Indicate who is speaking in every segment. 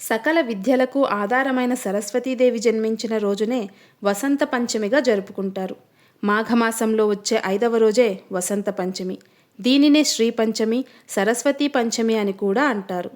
Speaker 1: సకల విద్యలకు ఆధారమైన సరస్వతీదేవి జన్మించిన రోజునే వసంత పంచమిగా జరుపుకుంటారు. మాఘమాసంలో వచ్చే 5వ రోజే వసంత పంచమి. దీనినే శ్రీ పంచమి, సరస్వతీ పంచమి అని కూడా అంటారు.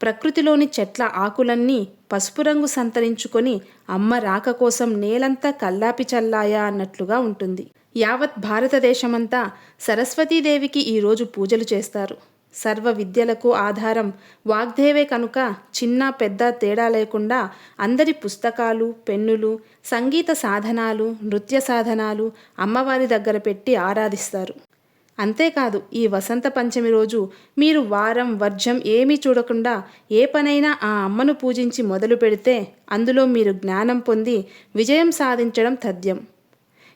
Speaker 1: ప్రకృతిలోని చెట్ల ఆకులన్నీ పసుపు రంగు సంతరించుకొని అమ్మ రాక కోసం నేలంతా కల్లాపి చల్లాయా అన్నట్లుగా ఉంటుంది. యావత్ భారతదేశమంతా సరస్వతీదేవికి ఈరోజు పూజలు చేస్తారు. సర్వ విద్యలకు ఆధారం వాగ్దేవే కనుక చిన్న పెద్ద తేడా లేకుండా అందరి పుస్తకాలు, పెన్నులు, సంగీత సాధనాలు, నృత్య సాధనాలు అమ్మవారి దగ్గర పెట్టి ఆరాధిస్తారు. అంతేకాదు, ఈ వసంత పంచమి రోజు మీరు వారం వర్జం ఏమీ చూడకుండా ఏ పనైనా ఆ అమ్మను పూజించి మొదలు పెడితే అందులో మీరు జ్ఞానం పొంది విజయం సాధించడం తథ్యం.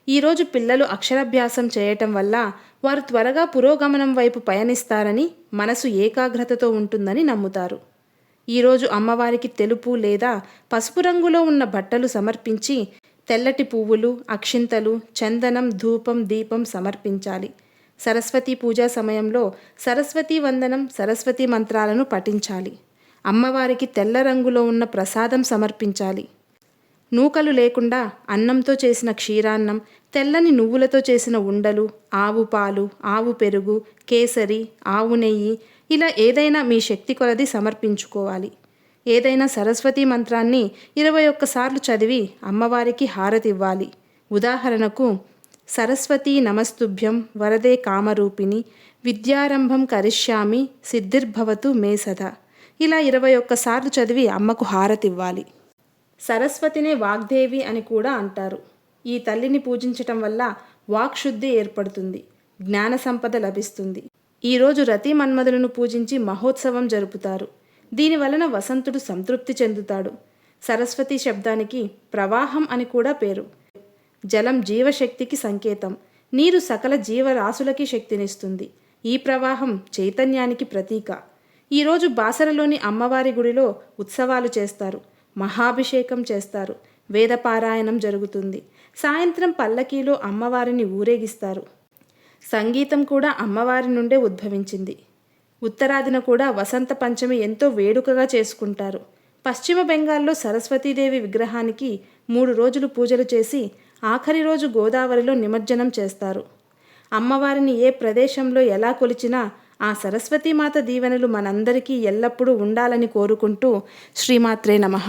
Speaker 1: ఈరోజు పిల్లలు అక్షరాభ్యాసం చేయటం వల్ల వారు త్వరగా పురోగమనం వైపు పయనిస్తారని, మనసు ఏకాగ్రతతో ఉంటుందని నమ్ముతారు. ఈరోజు అమ్మవారికి తెలుపు లేదా పసుపు రంగులో ఉన్న బట్టలు సమర్పించి తెల్లటి పువ్వులు, అక్షింతలు, చందనం, ధూపం, దీపం సమర్పించాలి. సరస్వతీ పూజా సమయంలో సరస్వతీ వందనం, సరస్వతీ మంత్రాలను పఠించాలి. అమ్మవారికి తెల్ల రంగులో ఉన్న ప్రసాదం సమర్పించాలి. నూకలు లేకుండా అన్నంతో చేసిన క్షీరాన్నం, తెల్లని నువ్వులతో చేసిన ఉండలు, ఆవు పాలు, ఆవు పెరుగు, కేసరి, ఆవు నెయ్యి ఇలా ఏదైనా మీ శక్తి కొలది సమర్పించుకోవాలి. ఏదైనా సరస్వతీ మంత్రాన్ని 21 సార్లు చదివి అమ్మవారికి హారతివ్వాలి. ఉదాహరణకు సరస్వతీ నమస్తుభ్యం వరదే కామరూపిణి విద్యారంభం కరిష్యామి సిద్ధిర్భవతు మే సదా ఇలా 21 సార్లు చదివి అమ్మకు హారతివ్వాలి. సరస్వతినే వాగ్దేవి అని కూడా అంటారు. ఈ తల్లిని పూజించటం వల్ల వాక్శుద్ధి ఏర్పడుతుంది, జ్ఞాన సంపద లభిస్తుంది. ఈరోజు రతి మన్మధులను పూజించి మహోత్సవం జరుపుతారు. దీనివలన వసంతుడు సంతృప్తి చెందుతాడు. సరస్వతి శబ్దానికి ప్రవాహం అని కూడా పేరు. జలం జీవశక్తికి సంకేతం. నీరు సకల జీవరాశులకి శక్తినిస్తుంది. ఈ ప్రవాహం చైతన్యానికి ప్రతీక. ఈరోజు బాసరలోని అమ్మవారి గుడిలో ఉత్సవాలు చేస్తారు. మహాభిషేకం చేస్తారు. వేదపారాయణం జరుగుతుంది. సాయంత్రం పల్లకీలో అమ్మవారిని ఊరేగిస్తారు. సంగీతం కూడా అమ్మవారి నుండే ఉద్భవించింది. ఉత్తరాదిన కూడా వసంత పంచమి ఎంతో వేడుకగా చేసుకుంటారు. పశ్చిమ బెంగాల్లో సరస్వతీదేవి విగ్రహానికి 3 రోజులు పూజలు చేసి ఆఖరి రోజు గోదావరిలో నిమజ్జనం చేస్తారు. అమ్మవారిని ఏ ప్రదేశంలో ఎలా కొలిచినా ఆ సరస్వతీమాత దీవెనలు మనందరికీ ఎల్లప్పుడూ ఉండాలని కోరుకుంటూ శ్రీమాత్రే నమః.